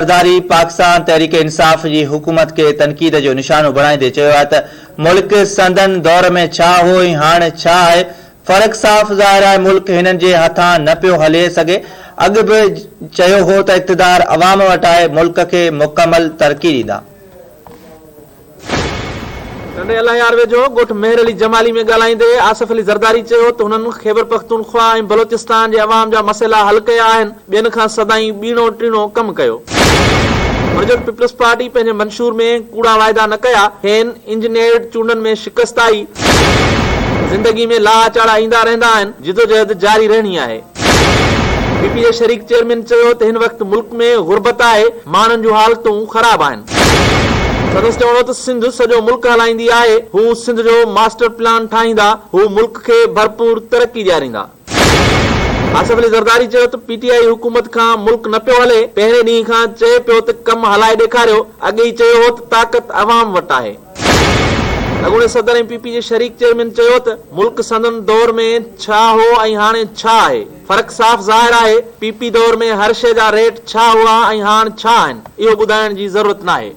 सरदारी पाकिस्तान तहरीक इंसाफ जी हुकूमत के तनकीद जो निशानो बणाईंदे चयो आहे त मुल्क संदन दौर में छा हो ऐं हाणे छा आहे। फ़र्क़ साफ़ ज़ाहिर आहे, मुल्क हिननि जे हथां न पियो हले सघे। अॻु बि चयो हो त इक़्तिदार अवाम वटि आहे, मुल्क खे मुकमल तरक़ी ॾींदा। नंढे अलायार वेझो ॻोठ मेहर अली जमाली में ॻाल्हाईंदे आसिफ अली ज़रदारी चयो त हुननि ख़ैबर पख्तूनख्वा ऐं बलोचिस्तान जे अवाम जा मसइला हल कया आहिनि, ॿियनि खां सदाईं ॿीणो टीणो कमु कयो। प्रोजेक्ट पीपल्स पार्टी पंहिंजे मंशूर में कूड़ा वाइदा न कया, हेन इंजीनियर्ड चूंडनि में शिकस्त आई, ज़िंदगी में लाह चाड़ा ईंदा रहंदा आहिनि, जिदोजहद जारी रहणी आहे। पीपी जे शरीक चेयरमैन चयो त हिन वक़्तु मुल्क में गुरबत आहे, माण्हुनि जूं हालतूं ख़राब आहिनि। संदसि चवणो त सिंध सॼो मुल्क हलाईंदी आहे, हू सिंध जो मास्टर प्लान ठाहींदा, हू मुल्क खे भरपूर तरक़ी ॾियारींदा। आसिफ अली ज़रदारी चयो त पीटीआई हुकूमत खां मुल्क न पियो हले, पहिरें ॾींहं खां चए पियो त कमु हलाए ॾेखारियो, अॻे ई चयो हो त ताक़त अवाम वटि आहे। अॻूणे सदर ऐं पीपी जे शरीक चेयरमैन चयो त मुल्क संदन दौर में छा हो ऐं हाणे छा आहे। फ़र्क़ साफ़ ज़ाहिर आहे, पीपी दौर में हर शइ जा रेट छा हुआ ऐं हाणे छा आहिनि, इहो ॿुधाइण जी ज़रूरत नाहे।